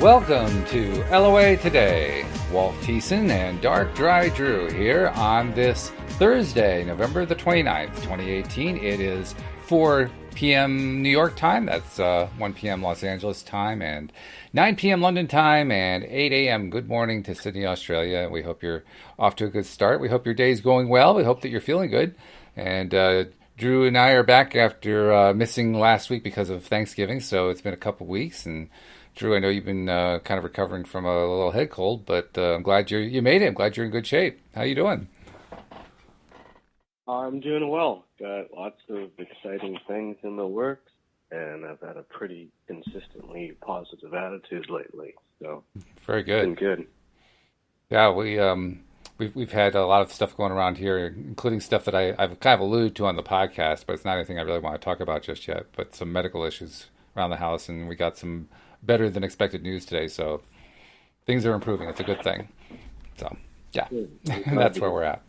Welcome to LOA Today. Walt and DarkDry Drew here on this Thursday, November the 29th, 2018. It is 4 p.m. New York time. That's 1 p.m. Los Angeles time and 9 p.m. London time and 8 a.m. Good morning to Sydney, Australia. We hope you're off to a good start. We hope your day's going well. We hope that you're feeling good. And Drew and I are back after missing last week because of Thanksgiving, so it's been a couple weeks. And Drew, I know you've been kind of recovering from a little head cold, but I'm glad you made it. I'm glad you're in good shape. How you doing? I'm doing well. Got lots of exciting things in the works, and I've had a pretty consistently positive attitude lately. So very good. It's been good. Yeah, we've had a lot of stuff going around here, including stuff that I've kind of alluded to on the podcast, but it's not anything I really want to talk about just yet. But some medical issues around the house, and we got some better than expected news today, so things are improving. It's a good thing. So yeah, that's where we're at.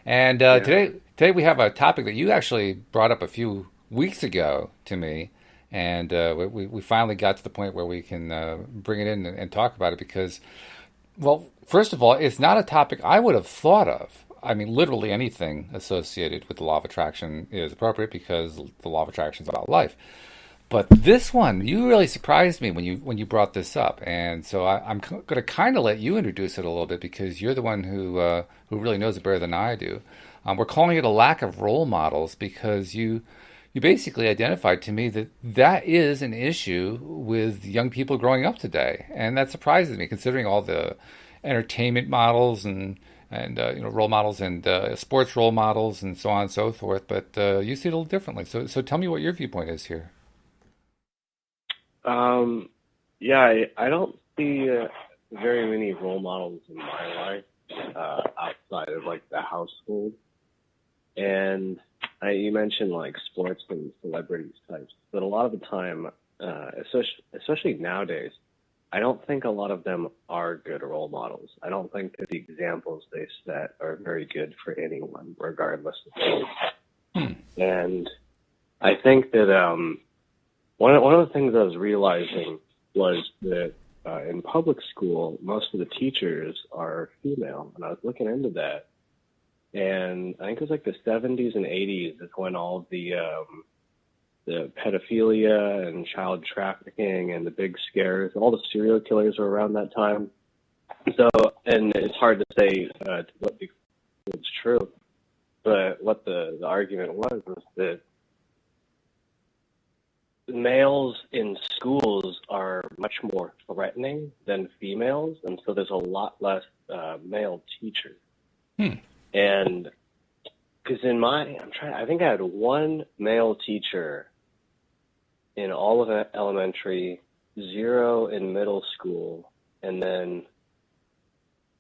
And today we have a topic that you actually brought up a few weeks ago to me, and we finally got to the point where we can bring it in and talk about it because, well, first of all, it's not a topic I would have thought of. I mean, literally anything associated with the law of attraction is appropriate because the law of attraction is about life. But this one, you really surprised me when you brought this up, and so I'm going to kind of let you introduce it a little bit because you're the one who really knows it better than I do. We're calling it a lack of role models because you basically identified to me that is an issue with young people growing up today, and that surprises me considering all the entertainment models and role models and sports role models and so on and so forth. But you see it a little differently. So tell me what your viewpoint is here. I don't see very many role models in my life outside of like the household. And you mentioned like sports and celebrities types, but a lot of the time, especially nowadays, I don't think a lot of them are good role models. I don't think that the examples they set are very good for anyone, regardless of age. And I think that one of the things I was realizing was that in public school, most of the teachers are female, and I was looking into that. And I think it was like the 70s and 80s is when all of the pedophilia and child trafficking and the big scares, all the serial killers were around that time. So, and it's hard to say to what extent it's true, but what the argument was that males in schools are much more threatening than females, and so there's a lot less male teachers. And because I think I had one male teacher in all of elementary, 0 in middle school, and then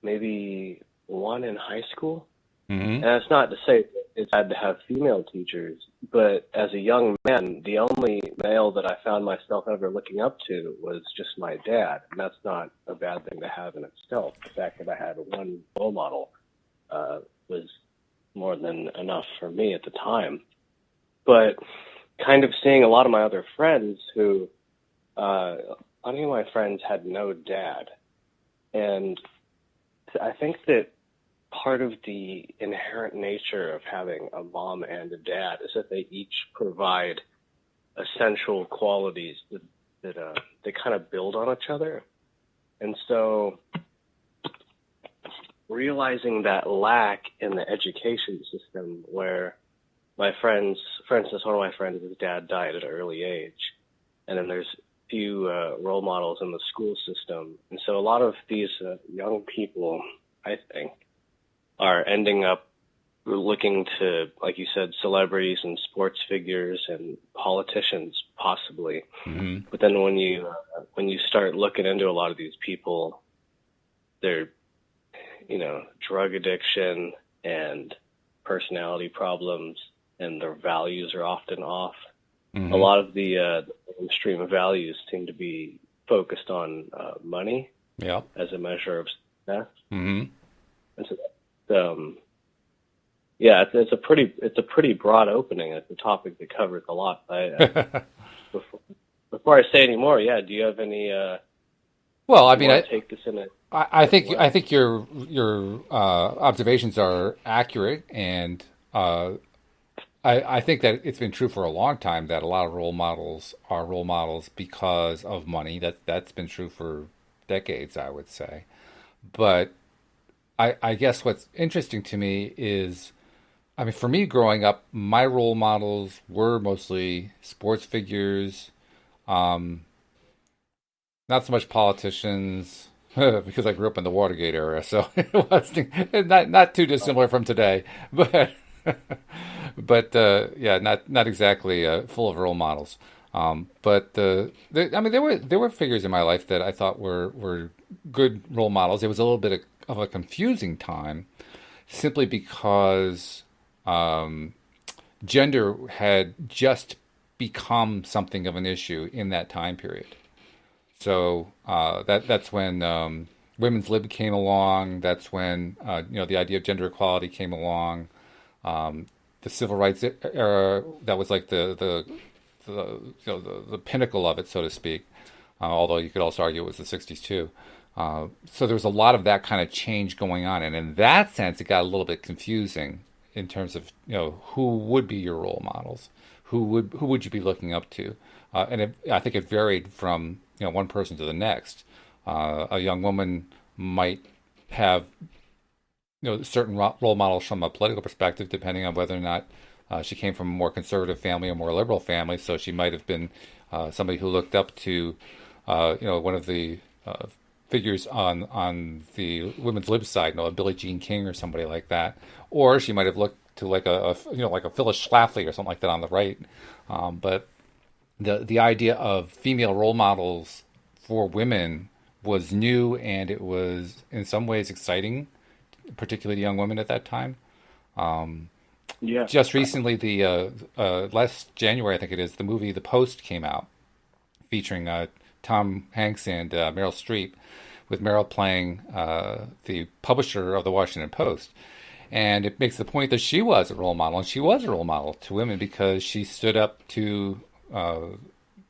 maybe 1 in high school. And that's not to say that it's bad to have female teachers, but as a young man, the only male that I found myself ever looking up to was just my dad, and that's not a bad thing to have in itself. The fact that I had one role model was more than enough for me at the time. But kind of seeing a lot of my other friends who, a lot of my friends had no dad, and I think that part of the inherent nature of having a mom and a dad is that they each provide essential qualities that they kind of build on each other. And so realizing that lack in the education system where my friends, for instance, one of my friends, his dad died at an early age, and then there's few role models in the school system. And so a lot of these young people, I think, are ending up looking to, like you said, celebrities and sports figures and politicians, possibly. But then when you start looking into a lot of these people, their drug addiction and personality problems, and their values are often off. A lot of the mainstream values seem to be focused on money as a measure of success. And so it's a pretty broad opening. It's a topic that covers a lot. Before I say any more, do you have any Well, I If you mean, want to take this in a I think different way. your observations are accurate, and I think that it's been true for a long time that a lot of role models are role models because of money. That's been true for decades, I would say. But I guess what's interesting to me is, I mean, for me growing up, my role models were mostly sports figures, um, not so much politicians, because I grew up in the Watergate era, so it wasn't not too dissimilar from today, but yeah, not exactly full of role models. I mean, there were figures in my life that I thought were good role models. It was a little bit of a confusing time, simply because um, gender had just become something of an issue in that time period. So that's when women's lib came along. That's when the idea of gender equality came along. The civil rights era, that was like the pinnacle of it, so to speak. Although you could also argue it was the '60s too. So there was a lot of that kind of change going on, and in that sense, it got a little bit confusing in terms of who would be your role models, who would you be looking up to, I think it varied from one person to the next. A young woman might have certain role models from a political perspective, depending on whether or not she came from a more conservative family or more liberal family. So she might have been somebody who looked up to one of the figures on the women's lib side, a Billie Jean King or somebody like that, or she might have looked to like like a Phyllis Schlafly or something like that on the right. But the idea of female role models for women was new, and it was in some ways exciting, particularly to young women at that time. Um, Yeah. just recently, the last January, I think it is, the movie The Post came out, featuring Tom Hanks and Meryl Streep, with Meryl playing the publisher of the Washington Post. And it makes the point that she was a role model, and she was a role model to women because she stood up to uh,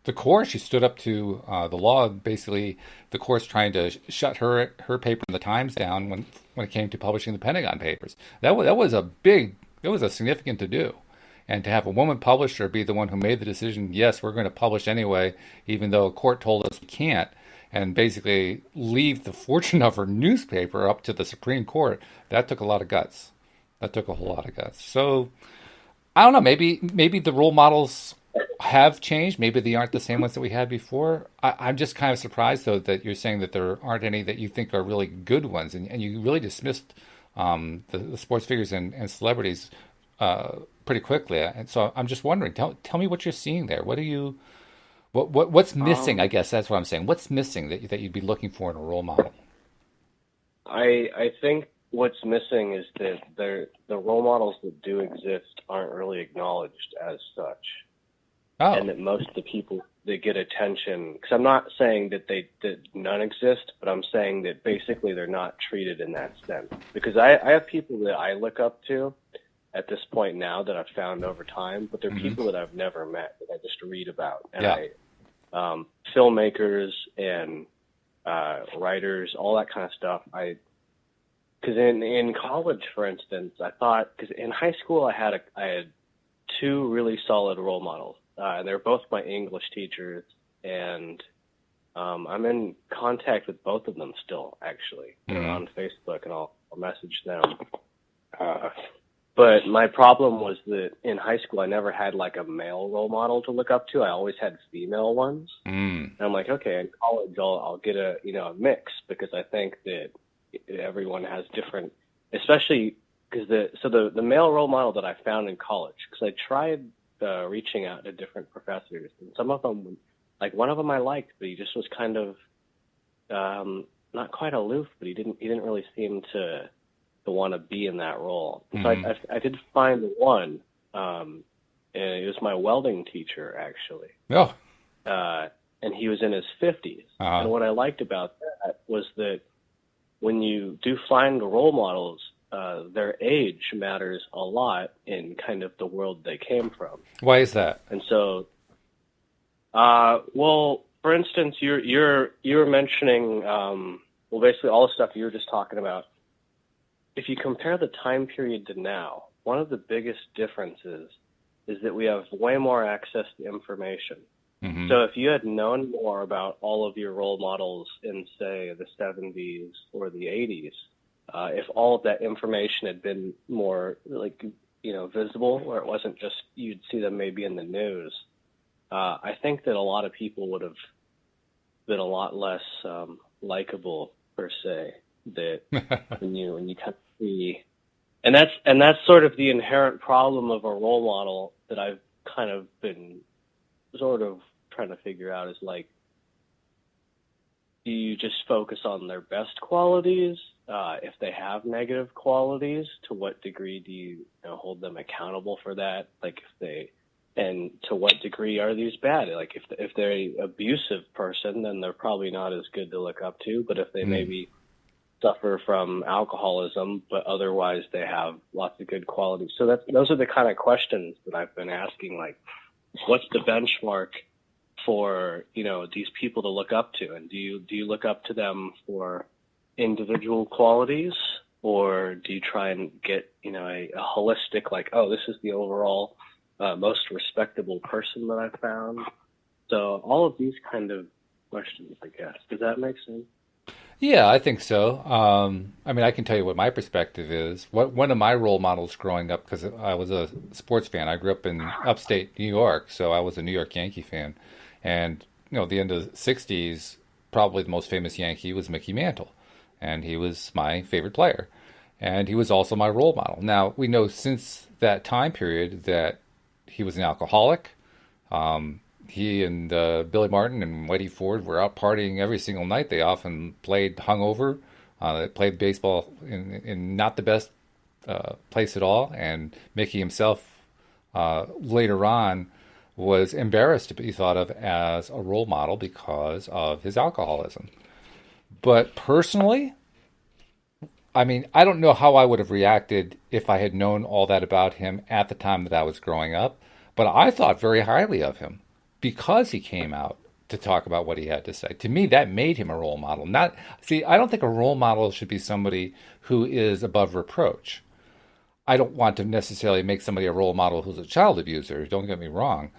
the court. She stood up to the law. Basically, the court's trying to shut her paper, The Times, down when it came to publishing the Pentagon Papers. That was a significant to do. And to have a woman publisher be the one who made the decision, yes, we're going to publish anyway, even though a court told us we can't, and basically leave the fortune of her newspaper up to the Supreme Court, that took a lot of guts. That took a whole lot of guts. So I don't know. Maybe the role models have changed. Maybe they aren't the same ones that we had before. I'm just kind of surprised, though, that you're saying that there aren't any that you think are really good ones, and you really dismissed the sports figures and celebrities pretty quickly. And so I'm just wondering. Tell me what you're seeing there. What's missing? I Um, guess that's what I'm saying. What's missing that you'd be looking for in a role model? I think what's missing is that the role models that do exist aren't really acknowledged as such, Oh. and that most of the people that get attention, because I'm not saying that none exist, but I'm saying that basically they're not treated in that sense. Because I have people that I look up to at this point now that I've found over time, but they're Hmm. people that I've never met that I just read about, and Yeah. filmmakers and writers, all that kind of stuff. Because in college, for instance, I thought, because in high school I had two really solid role models, and they're both my English teachers, and I'm in contact with both of them still. Actually, they're Hmm. on Facebook, and I'll message them. Uh, but my problem was that in high school I never had like a male role model to look up to. I always had female ones. Hmm. And I'm like, okay, in college I'll get a mix, because I think that everyone has different, especially because the male role model that I found in college, because I tried reaching out to different professors, and some of them, like one of them I liked, but he just was kind of not quite aloof, but he didn't really seem to want to be in that role. And so Hmm. I did find one, and it was my welding teacher actually, Oh. uh, and he was in his 50s. Uh-huh. And what I liked about that was that when you do find role models, their age matters a lot in kind of the world they came from. Why is that? And so, well, for instance, you're mentioning well, basically all the stuff you were just talking about. If you compare the time period to now, one of the biggest differences is that we have way more access to information. Mm-hmm. So if you had known more about all of your role models in, say, the 70s or the 80s, if all of that information had been more, like, visible, or it wasn't just you'd see them maybe in the news, I think that a lot of people would have been a lot less likable, per se. That when you kind of see, and that's sort of the inherent problem of a role model that I've kind of been sort of trying to figure out is, like, do you just focus on their best qualities? If they have negative qualities, to what degree do you, hold them accountable for that? Like, and to what degree are these bad? Like, if they're an abusive person, then they're probably not as good to look up to. But if they maybe suffer from alcoholism, but otherwise they have lots of good qualities. So those are the kind of questions that I've been asking. Like, what's the benchmark for, these people to look up to? And do you look up to them for individual qualities, or do you try and get, a holistic, like, oh, this is the overall most respectable person that I've found? So all of these kind of questions, I guess. Does that make sense? Yeah, I think so. I mean, I can tell you what my perspective is. One of my role models growing up, because I was a sports fan. I grew up in upstate New York, so I was a New York Yankee fan. And, at the end of the 60s, probably the most famous Yankee was Mickey Mantle. And he was my favorite player. And he was also my role model. Now, we know since that time period that he was an alcoholic. He and Billy Martin and Whitey Ford were out partying every single night. They often played hungover. They played baseball in not the best place at all. And Mickey himself, later on, was embarrassed to be thought of as a role model because of his alcoholism. But personally, I mean, I don't know how I would have reacted if I had known all that about him at the time that I was growing up. But I thought very highly of him because he came out to talk about what he had to say. To me, that made him a role model. I don't think a role model should be somebody who is above reproach. I don't want to necessarily make somebody a role model who's a child abuser. Don't get me wrong.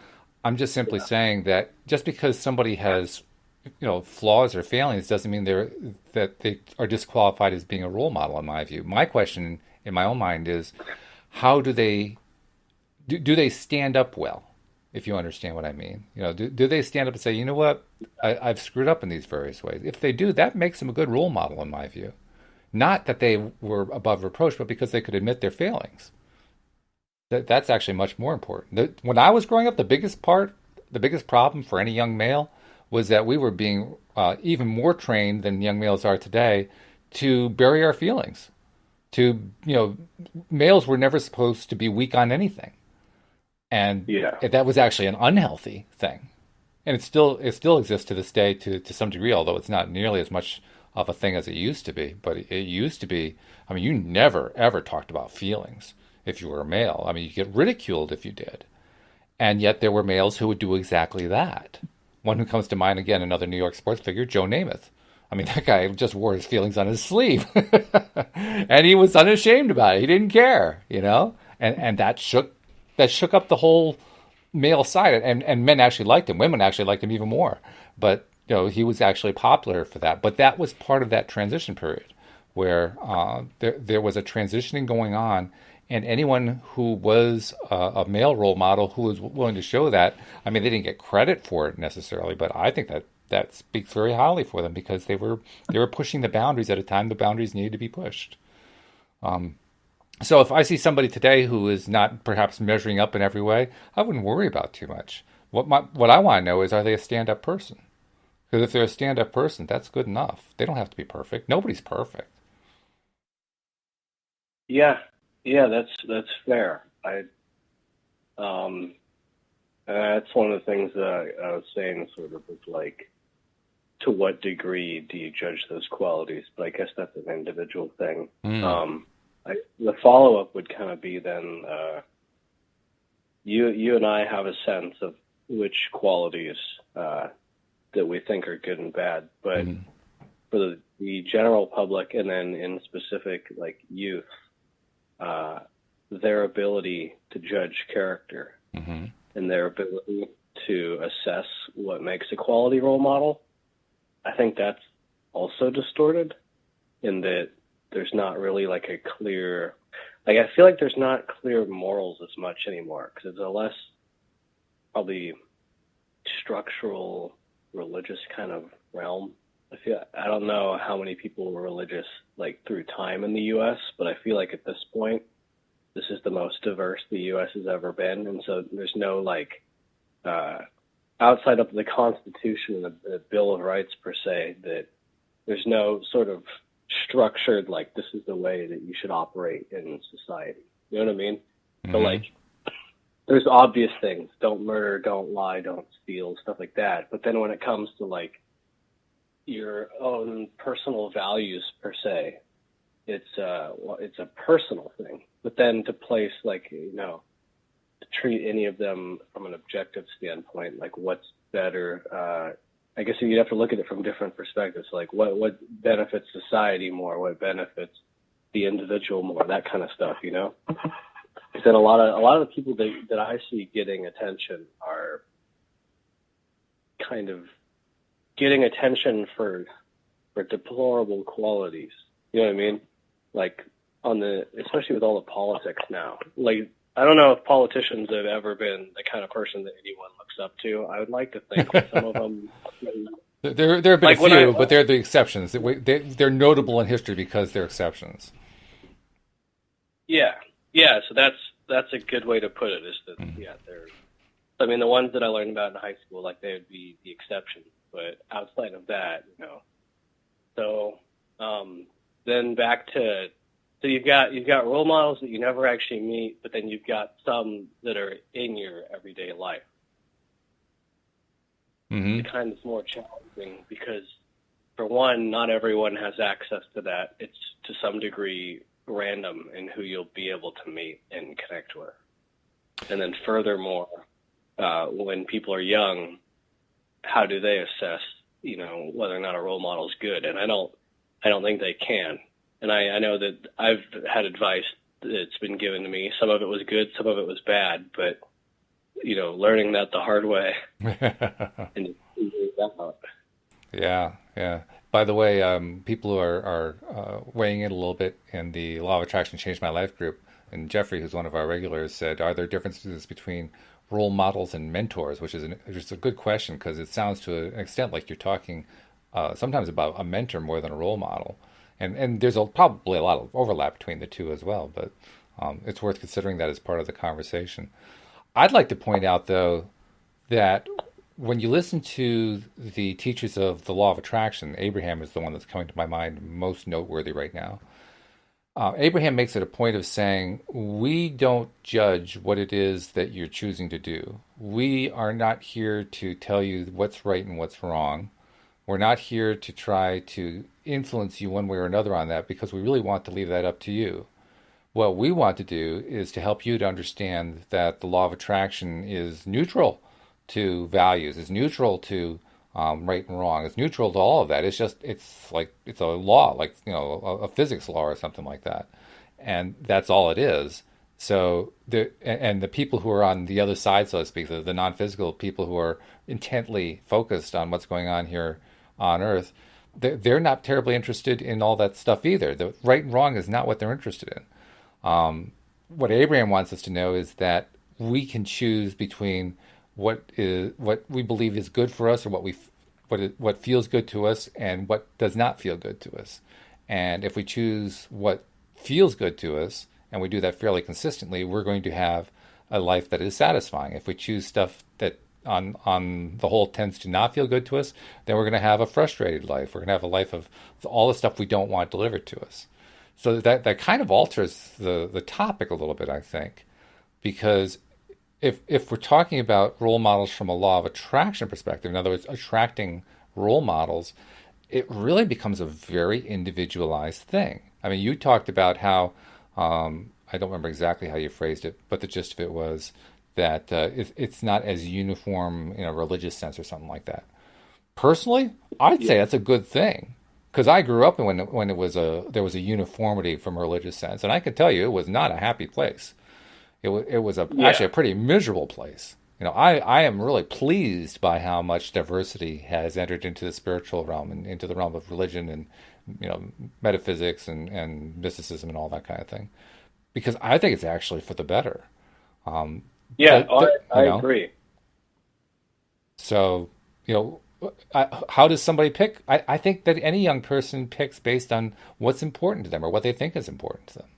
I'm just simply saying that just because somebody has, flaws or failings doesn't mean that they are disqualified as being a role model, in my view. My question in my own mind is, how do they stand up well? If you understand what I mean, do they stand up and say, you know what, I've screwed up in these various ways? If they do, that makes them a good role model, in my view. Not that they were above reproach, but because they could admit their failings. That's actually much more important. When I was growing up, the biggest problem for any young male was that we were being even more trained than young males are today to bury our feelings. Males were never supposed to be weak on anything. And that was actually an unhealthy thing. And it still exists to this day to some degree, although it's not nearly as much of a thing as it used to be. But it used to be, I mean, you never, ever talked about feelings if you were a male. I mean, you get ridiculed if you did. And yet there were males who would do exactly that. One who comes to mind, again, another New York sports figure, Joe Namath. I mean, that guy just wore his feelings on his sleeve. And he was unashamed about it. He didn't care, And that shook up the whole male side. And men actually liked him. Women actually liked him even more. But, he was actually popular for that. But that was part of that transition period where there was a transitioning going on. And anyone who was a male role model who was willing to show that, I mean, they didn't get credit for it necessarily, but I think that speaks very highly for them because they were pushing the boundaries at a time the boundaries needed to be pushed. So if I see somebody today who is not perhaps measuring up in every way, I wouldn't worry about too much. What I want to know is, are they a stand-up person? Because if they're a stand-up person, that's good enough. They don't have to be perfect. Nobody's perfect. Yeah, that's fair. That's one of the things that I was saying, sort of, is like, to what degree do you judge those qualities? But I guess that's an individual thing. The follow-up would kind of be then, you and I have a sense of which qualities that we think are good and bad, but Mm-hmm. for the general public, and then in specific, like youth, their ability to judge character Mm-hmm. and their ability to assess what makes a quality role model, I think that's also distorted in that there's not really like a clear, like I feel like there's not clear morals as much anymore because it's a less probably structural religious kind of realm. I don't know how many people were religious like through time in the U.S., but I feel like at this point, this is the most diverse the U.S. has ever been, and so there's no like outside of the Constitution and the Bill of Rights per se, that there's no sort of structured like this is the way that you should operate in society. You know what I mean? Mm-hmm. So like, there's obvious things: don't murder, don't lie, don't steal, stuff like that. But then when it comes to like your own personal values per se, it's a personal thing. But then to place like, to treat any of them from an objective standpoint, like what's better, I guess you'd have to look at it from different perspectives, like what benefits society more, what benefits the individual more, that kind of stuff, Because then a lot of the people that I see getting attention are kind of getting attention for deplorable qualities. You know what I mean? Like especially with all the politics now. Like, I don't know if politicians have ever been the kind of person that anyone looks up to. I would like to think that some of them. There have been like a few, but they're the exceptions. They're notable in history because they're exceptions. Yeah. So that's a good way to put it. Is that they're. I mean, the ones that I learned about in high school, like they would be the exception. But outside of that, So then back to. So you've got role models that you never actually meet, but then you've got some that are in your everyday life. Mm-hmm. It kind of is more challenging because, for one, not everyone has access to that. It's to some degree random in who you'll be able to meet and connect with. And then furthermore, when people are young, how do they assess, whether or not a role model is good? And I don't think they can. And I know that I've had advice that's been given to me. Some of it was good, some of it was bad, but, learning that the hard way and figuring that out. Yeah. By the way, people who are weighing in a little bit in the Law of Attraction Changed My Life group, and Jeffrey, who's one of our regulars, said, are there differences between role models and mentors, which is just a good question because it sounds to an extent like you're talking sometimes about a mentor more than a role model. And there's probably a lot of overlap between the two as well, but it's worth considering that as part of the conversation. I'd like to point out, though, that when you listen to the teachers of the Law of Attraction, Abraham is the one that's coming to my mind most noteworthy right now. Abraham makes it a point of saying, we don't judge what it is that you're choosing to do. We are not here to tell you what's right and what's wrong. We're not here to try to influence you one way or another on that because we really want to leave that up to you. What we want to do is to help you to understand that the law of attraction is neutral to values, is neutral to right and wrong, it's neutral to all of that. It's a law, like a physics law or something like that, and that's all it is. So the people who are on the other side, so to speak, the non-physical people who are intently focused on what's going on here on Earth, they're not terribly interested in all that stuff either. The right and wrong is not what they're interested in. What Abraham wants us to know is that we can choose between what we believe is good for us, or what feels good to us, and what does not feel good to us. And if we choose what feels good to us, and we do that fairly consistently, we're going to have a life that is satisfying. If we choose stuff that on the whole tends to not feel good to us, then we're going to have a frustrated life. We're going to have a life of all the stuff we don't want delivered to us. So that kind of alters the topic a little bit, I think, because if we're talking about role models from a law of attraction perspective, in other words, attracting role models, it really becomes a very individualized thing. I mean, you talked about how, I don't remember exactly how you phrased it, but the gist of it was that it's not as uniform in a religious sense or something like that. Personally, I'd Yeah. say that's a good thing because I grew up when it was there was a uniformity from a religious sense, and I can tell you it was not a happy place. It was actually Yeah. a pretty miserable place. I am really pleased by how much diversity has entered into the spiritual realm and into the realm of religion and metaphysics and mysticism and all that kind of thing because I think it's actually for the better. Um, Yeah. the I agree. so how does somebody pick? I think that any young person picks based on what's important to them or what they think is important to them,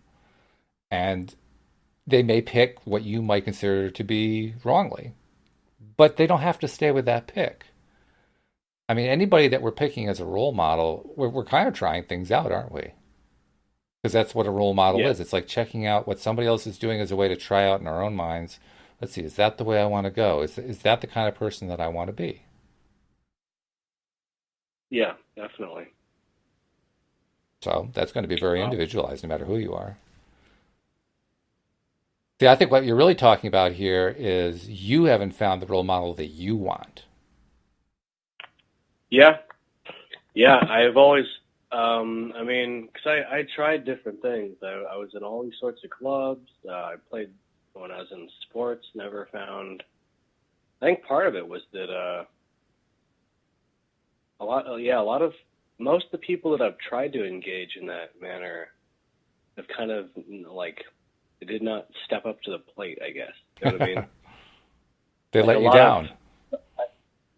and they may pick what you might consider to be wrongly, but they don't have to stay with that pick. I mean, anybody that we're picking as a role model, we're kind of trying things out, aren't we? Because that's what a role model Yeah. is. It's like checking out what somebody else is doing as a way to try out in our own minds. Let's see, is that the way I want to go? Is that the kind of person that I want to be? Yeah. Definitely. So that's going to be very Um, individualized no matter who you are. See, I think what you're really talking about here is you haven't found the role model that you want. yeah. Yeah. I've always, I mean, because I tried different things. I was in all these sorts of clubs. I played when I was in sports. Never found. I think part of it was that a lot of most of the people that I've tried to engage in that manner have kind of like they did not step up to the plate, I guess. You know what I mean? They Like let you down.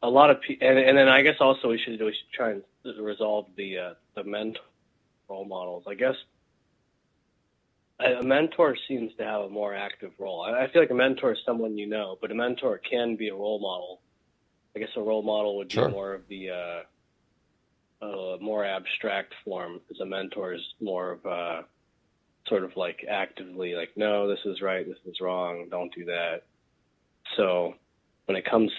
a lot of people, and then I guess also we should try and resolve the mentor role models. I guess a mentor seems to have a more active role. I feel like a mentor is someone you know, but a mentor can be a role model. I guess a role model would be Sure. more of the more abstract form, as a mentor is more of sort of like actively like, no, this is right, this is wrong, don't do that. So when it comes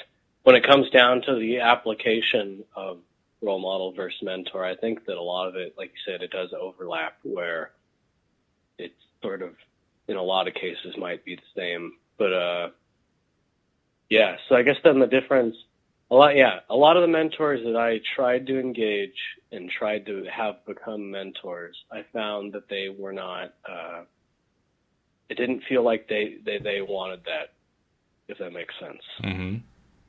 down to the application of role model versus mentor, I think that a lot of it, like you said, it does overlap where it's sort of in a lot of cases might be the same. But yeah, so I guess then the difference a lot of the mentors that I tried to engage and tried to have become mentors, I found that they were not it didn't feel like they wanted that, if that makes sense. Mm-hmm.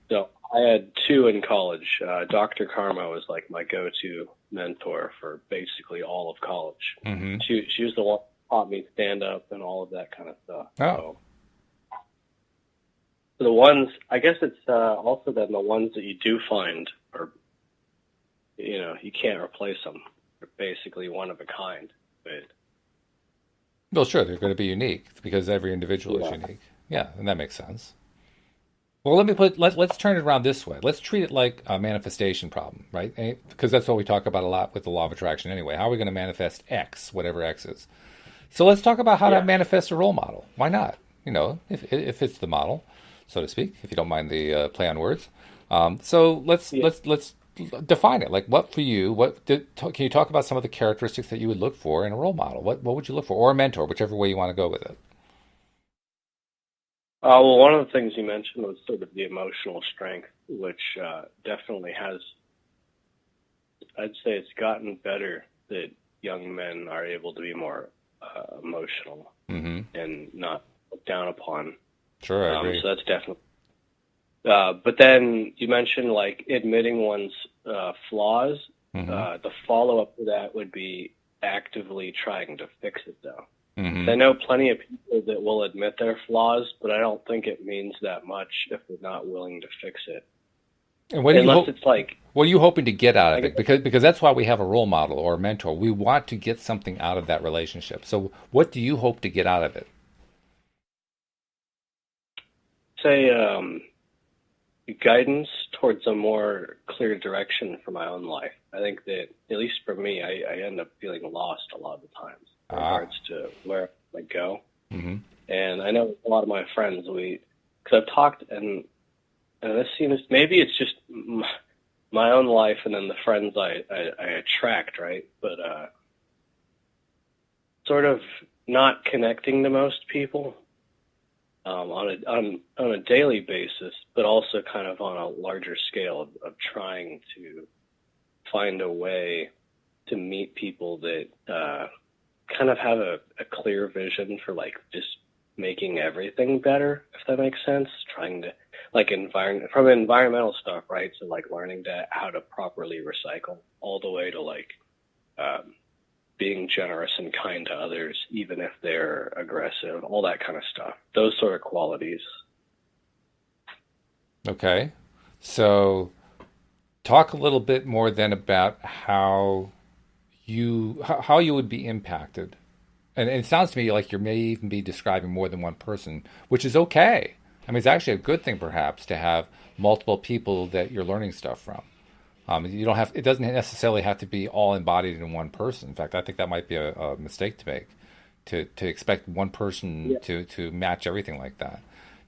So I had two in college. Dr. Karma was like my go-to mentor for basically all of college. Mm-hmm. She was the one who taught me stand up and all of that kind of stuff. Oh, So the ones, I guess it's also then the ones that you do find are, you can't replace them. They're basically one of a kind. But well, sure, they're going to be unique because every individual is yeah, unique. Yeah, and that makes sense. Well, let's turn it around this way. Let's treat it like a manifestation problem, right? Because that's what we talk about a lot with the law of attraction anyway. How are we going to manifest X, whatever X is? So let's talk about how to yeah, manifest a role model. Why not? If it's the model, so to speak, if you don't mind the play on words. So yeah. let's define it. Like, what for you? Can you talk about some of the characteristics that you would look for in a role model? What would you look for, or a mentor, whichever way you want to go with it? Well, one of the things you mentioned was sort of the emotional strength, which definitely has. I'd say it's gotten better that young men are able to be more emotional Mm-hmm. and not looked down upon. Sure, I agree. So that's definitely. But then you mentioned like admitting one's flaws. Mm-hmm. The follow-up to that would be actively trying to fix it, though. Mm-hmm. I know plenty of people that will admit their flaws, but I don't think it means that much if they're not willing to fix it. And Unless it's like, what are you hoping to get out I of guess, it? Because that's why we have a role model or a mentor. We want to get something out of that relationship. So what do you hope to get out of it? say guidance towards a more clear direction for my own life. I think that, at least for me, I end up feeling lost a lot of the times in Ah. regards to where I go. Mm-hmm. And I know a lot of my friends, because I've talked, and this seems, maybe it's just my own life and then the friends I attract, right? But sort of not connecting to most people. on a daily basis, but also kind of on a larger scale of trying to find a way to meet people that kind of have a clear vision for like just making everything better, if that makes sense. Trying to like from environmental stuff, right? So like learning how to properly recycle, all the way to like being generous and kind to others, even if they're aggressive, all that kind of stuff. Those sort of qualities. Okay. So talk a little bit more then about how you would be impacted. And it sounds to me like you may even be describing more than one person, which is okay. I mean, it's actually a good thing perhaps to have multiple people that you're learning stuff from. You don't have, it doesn't necessarily have to be all embodied in one person. In fact, I think that might be a mistake to make, to expect one person Yeah. to match everything like that.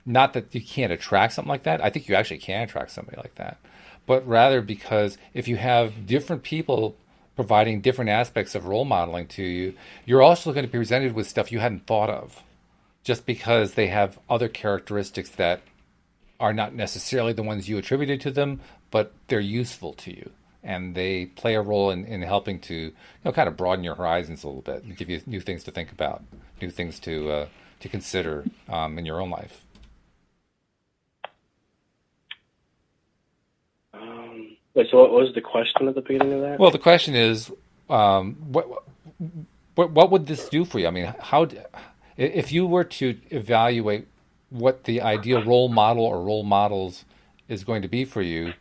Not that you can't attract something like that. I think you actually can attract somebody like that. But rather because if you have different people providing different aspects of role modeling to you, you're also going to be presented with stuff you hadn't thought of just because they have other characteristics that are not necessarily the ones you attributed to them, but they're useful to you. And they play a role in helping to, kind of broaden your horizons a little bit and give you new things to think about, new things to consider in your own life. Wait, so what was the question at the beginning of that? Well, the question is, what would this do for you? I mean, if you were to evaluate what the ideal role model or role models is going to be for you,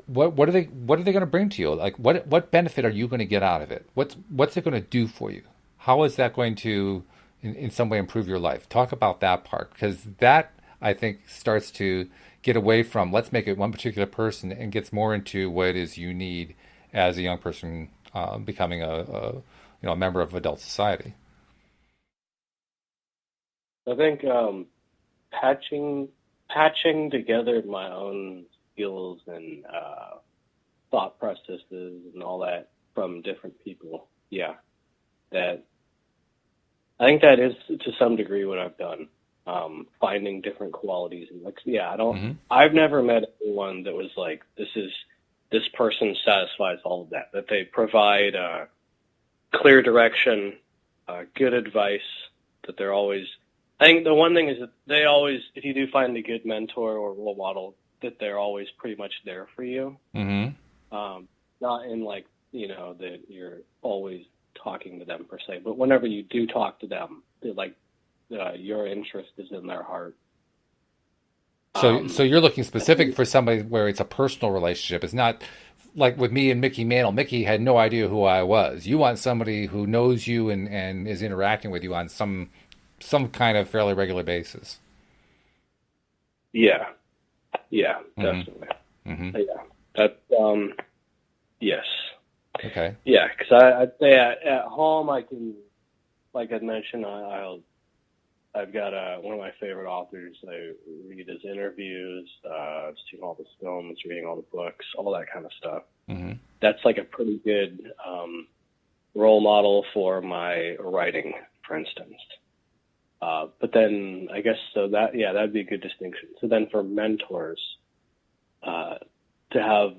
what are they going to bring to you? Like what benefit are you going to get out of it? What's it going to do for you? How is that going to in some way improve your life? Talk about that part, because that I think starts to get away from let's make it one particular person and gets more into what it is you need as a young person becoming a member of adult society. I think patching together my own skills and thought processes and all that from different people. Yeah, that I think that is to some degree what I've done. Finding different qualities and like, yeah, Mm-hmm. I've never met anyone that was like, this person satisfies all of that. That they provide clear direction, good advice. That they're always. I think the one thing is that they always, if you do find a good mentor or role model, that they're always pretty much there for you. Mm-hmm. Not in like, that you're always talking to them per se, but whenever you do talk to them, they're like, your interest is in their heart. So you're looking specific for somebody where it's a personal relationship. It's not like with me and Mickey Mantle. Mickey had no idea who I was. You want somebody who knows you and is interacting with you on some kind of fairly regular basis. Yeah, yeah, Mm-hmm. definitely. Mm-hmm. Yeah, that, yes. Okay. Yeah, because I'd say at home I can, like I mentioned, I've got one of my favorite authors. I read his interviews, I've seen all the films, reading all the books, all that kind of stuff. Mm-hmm. That's like a pretty good role model for my writing, for instance. But then I guess so that'd be a good distinction. So then for mentors, to have,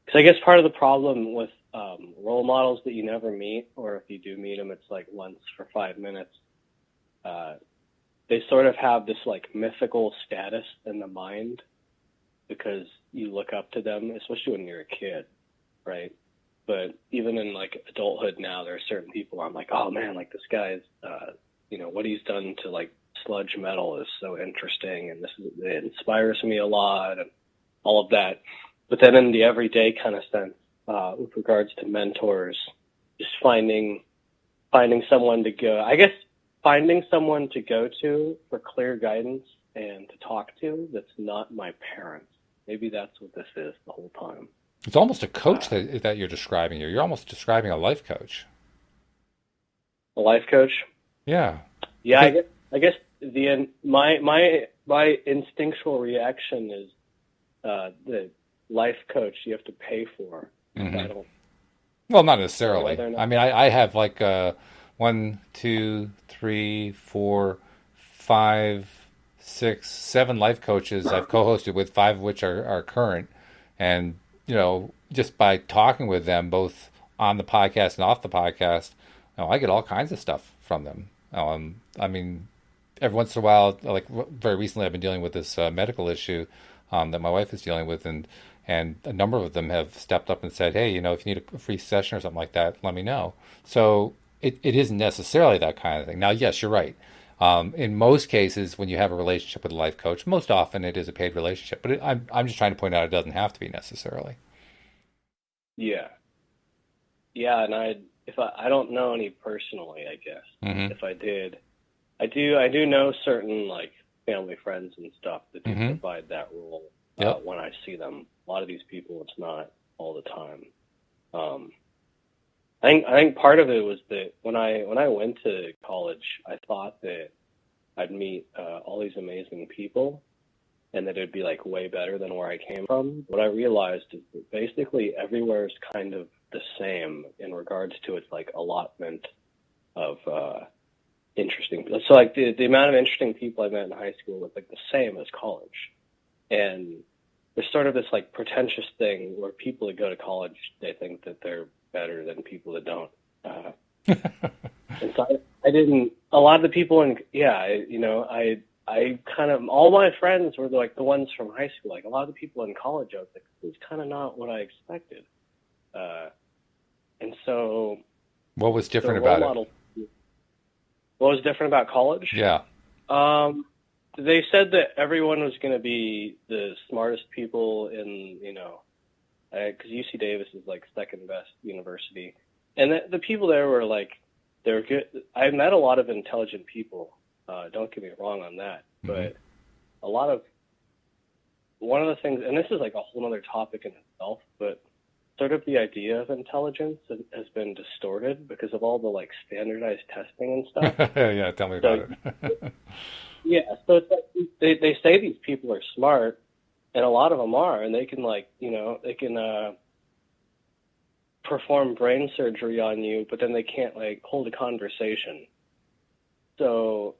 because I guess part of the problem with role models that you never meet, or if you do meet them, it's like once for 5 minutes. They sort of have this like mythical status in the mind because you look up to them, especially when you're a kid, right? But even in like adulthood now, there are certain people I'm like, oh man, like this guy's, what he's done to like sludge metal is so interesting, and it inspires me a lot, and all of that. But then in the everyday kind of sense, with regards to mentors, just finding someone to go, I guess finding someone to go to for clear guidance and to talk to that's not my parents. Maybe that's what this is the whole time. It's almost a coach that you're describing here. You're almost describing a life coach. A life coach? Yeah. Yeah, Because, I guess my instinctual reaction is the life coach you have to pay for. mm-hmm. I don't Well, not know necessarily. whether or I not. mean, I have like 1, 2, 3, 4, 5, 6, 7 life coaches I've co-hosted with, 5 of which are current. And, just by talking with them, both on the podcast and off the podcast, I get all kinds of stuff from them. Every once in a while, like very recently, I've been dealing with this medical issue that my wife is dealing with, and a number of them have stepped up and said, hey, if you need a free session or something like that, let me know. So it isn't necessarily that kind of thing. Now, yes, you're right. In most cases, when you have a relationship with a life coach, most often it is a paid relationship. But I'm just trying to point out it doesn't have to be necessarily. Yeah. Yeah, and I don't know any personally, I guess. Mm-hmm. If I did, I do know certain like family friends and stuff that do mm-hmm. provide that role Yep. when I see them. A lot of these people, it's not all the time. I think part of it was that when I went to college, I thought that I'd meet all these amazing people, and that it'd be like way better than where I came from. What I realized is that basically everywhere is kind of the same in regards to its like allotment of interesting. So like the amount of interesting people I met in high school was like the same as college, and there's sort of this like pretentious thing where people that go to college, they think that they're better than people that don't. And so I didn't. A lot of the people I kind of, all my friends were like the ones from high school. Like a lot of the people in college, I was like, this is kind of not what I expected. And so, what was different about it? What was different about college? Yeah. They said that everyone was going to be the smartest people in, because UC Davis is like second best university, and the people there were like, they were good. I met a lot of intelligent people. Don't get me wrong on that, but one of the things, and this is like a whole other topic in itself, but sort of the idea of intelligence has been distorted because of all the like standardized testing and stuff. Yeah, tell me about it. Yeah, so it's like they say these people are smart, and a lot of them are, and they can perform brain surgery on you, but then they can't like hold a conversation. So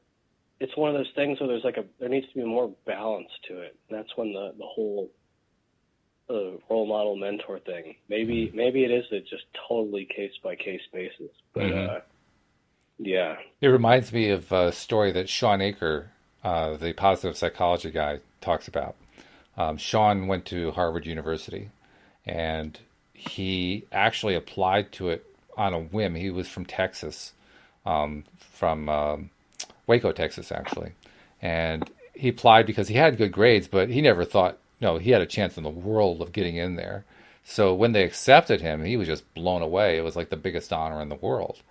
it's one of those things where there needs to be more balance to it. And that's when the whole role model mentor thing. Maybe it is a just totally case by case basis, but mm-hmm. Yeah. It reminds me of a story that Sean Aker, the positive psychology guy, talks about. Sean went to Harvard University, and he actually applied to it on a whim. He was from Texas, from Waco, Texas, actually. And he applied because he had good grades, but he never thought, he had a chance in the world of getting in there. So when they accepted him, he was just blown away. It was like the biggest honor in the world.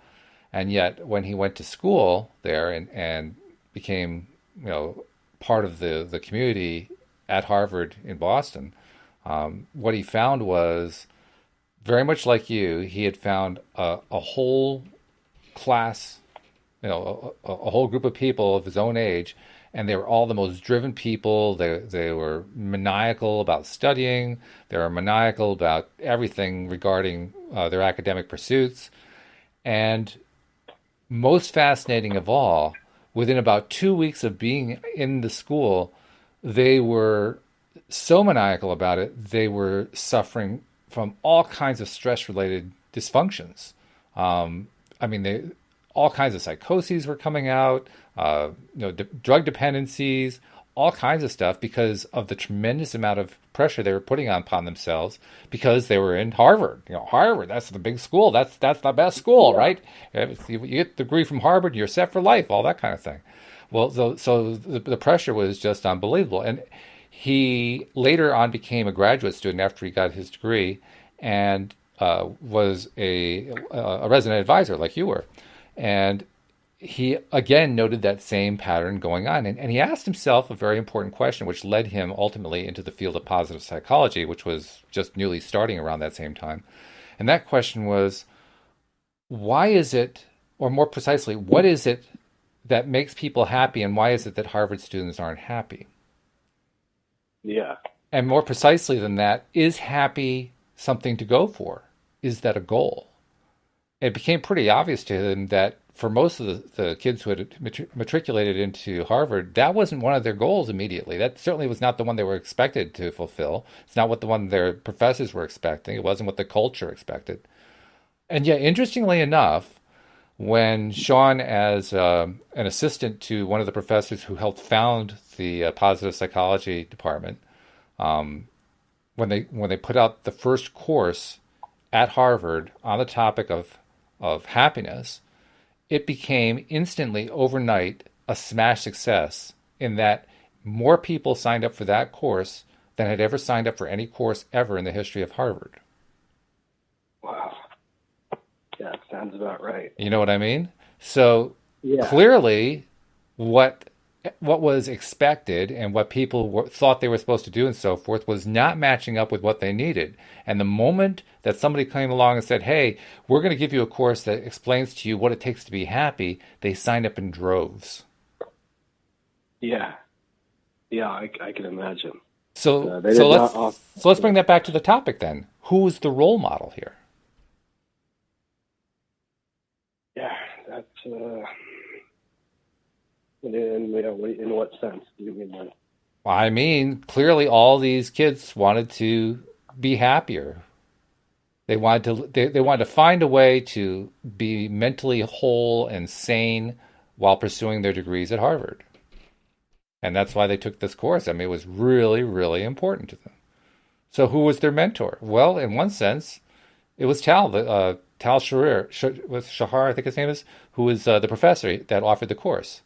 And yet, when he went to school there and became, part of the community at Harvard in Boston, what he found was, very much like you, he had found a whole class, a whole group of people of his own age, and they were all the most driven people. They were maniacal about studying. They were maniacal about everything regarding their academic pursuits. And most fascinating of all, within about 2 weeks of being in the school, they were so maniacal about it, they were suffering from all kinds of stress-related dysfunctions. All kinds of psychoses were coming out, drug dependencies, all kinds of stuff because of the tremendous amount of pressure they were putting upon themselves because they were in Harvard. Harvard, that's the big school. That's the best school, right? You get the degree from Harvard, you're set for life, all that kind of thing. Well, so the pressure was just unbelievable. And he later on became a graduate student after he got his degree and was a resident advisor like you were. And he again noted that same pattern going on. And he asked himself a very important question, which led him ultimately into the field of positive psychology, which was just newly starting around that same time. And that question was, why is it, or more precisely, what is it that makes people happy, and why is it that Harvard students aren't happy? Yeah. And more precisely than that, is happy something to go for? Is that a goal? It became pretty obvious to him that for most of the kids who had matriculated into Harvard, that wasn't one of their goals immediately. That certainly was not the one they were expected to fulfill. It's not what the one their professors were expecting. It wasn't what the culture expected. And yet, interestingly enough, when Sean, as an assistant to one of the professors who helped found the positive psychology department, when they put out the first course at Harvard on the topic of happiness, it became instantly overnight a smash success in that more people signed up for that course than had ever signed up for any course ever in the history of Harvard. Wow. Yeah, sounds about right. You know what I mean? So Yeah. clearly, what was expected and what people thought they were supposed to do and so forth was not matching up with what they needed. And the moment that somebody came along and said, "Hey, we're going to give you a course that explains to you what it takes to be happy," they signed up in droves. Yeah. Yeah, I can imagine. So They so did not let's so let's bring that back to the topic then. Who is the role model here? Yeah, that's in what sense do you mean that? I mean, clearly all these kids wanted to be happier. They wanted to find a way to be mentally whole and sane while pursuing their degrees at Harvard. And that's why they took this course. I mean, it was really, really important to them. So who was their mentor? Well, in one sense, it was Tal Shahar, I think his name is, who was the professor that offered the course.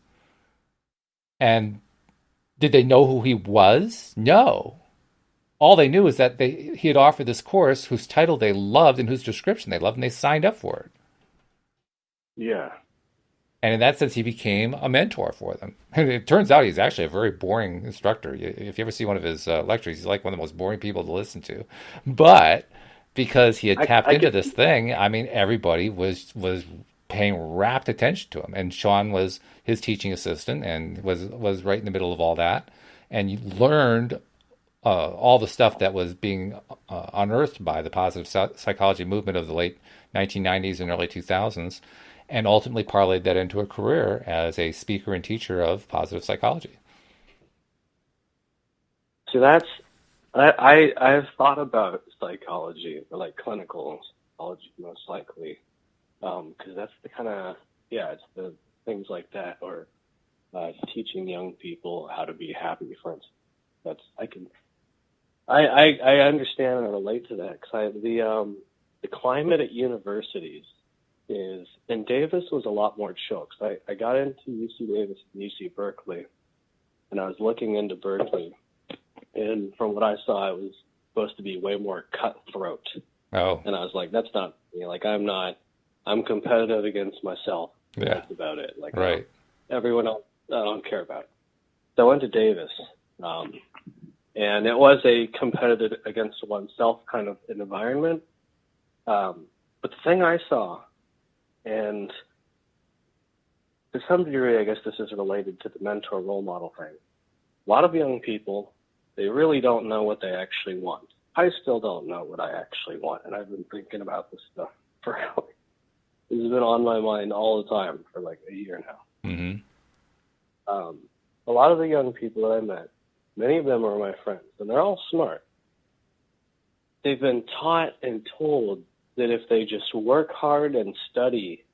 And did they know who he was? No. All they knew is that he had offered this course whose title they loved and whose description they loved, and they signed up for it. Yeah. And in that sense, he became a mentor for them. And it turns out he's actually a very boring instructor. If you ever see one of his lectures, he's like one of the most boring people to listen to. But because he had tapped into this thing, I mean, everybody was paying rapt attention to him. And Sean was his teaching assistant and was right in the middle of all that. And you learned all the stuff that was being unearthed by the positive psychology movement of the late 1990s and early 2000s, and ultimately parlayed that into a career as a speaker and teacher of positive psychology. So I've thought about psychology, or like clinical psychology most likely, because that's the kind of, it's the things like that, or teaching young people how to be happy, for instance. I understand and relate to that, because the climate at universities is, and Davis was a lot more chill, because I got into UC Davis and UC Berkeley, and I was looking into Berkeley, and from what I saw, it was supposed to be way more cutthroat. Oh. And I was like, that's not me. Like, I'm competitive against myself. Yeah. That's about it. Like, right. Everyone else, I don't care about. So I went to Davis, and it was a competitive against oneself kind of an environment. But the thing I saw, and to some degree, I guess this is related to the mentor role model thing. A lot of young people, they really don't know what they actually want. I still don't know what I actually want, and I've been thinking about this stuff for it's been on my mind all the time for like a year now. Mm-hmm. A lot of the young people that I met, many of them are my friends, and they're all smart. They've been taught and told that if they just work hard and study,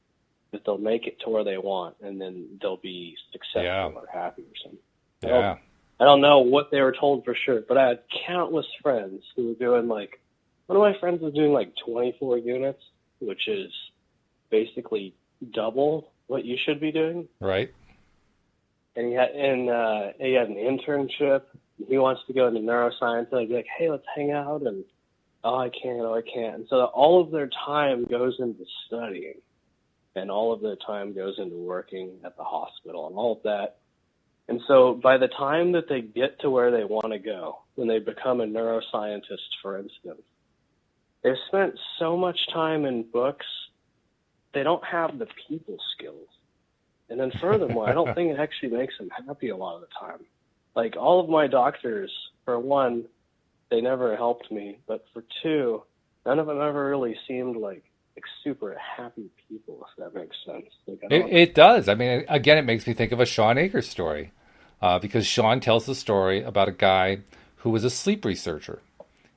that they'll make it to where they want, and then they'll be successful or happy or something. Yeah. I don't know what they were told for sure, but I had countless friends who were doing one of my friends was doing 24 units, which is basically double what you should be doing. Right. And he had an internship. He wants to go into neuroscience, and I'd be like, hey, let's hang out, and I can't. And so all of their time goes into studying, and all of their time goes into working at the hospital and all of that. And so by the time that they get to where they want to go, when they become a neuroscientist, for instance, they've spent so much time in books, they don't have the people skills. And then furthermore, I don't think it actually makes them happy a lot of the time. Like, all of my doctors, for one, they never helped me. But for two, none of them ever really seemed like like super happy people, if that makes sense. Like I don't. It does. I mean, again, it makes me think of a Sean Akers story, because Sean tells the story about a guy who was a sleep researcher.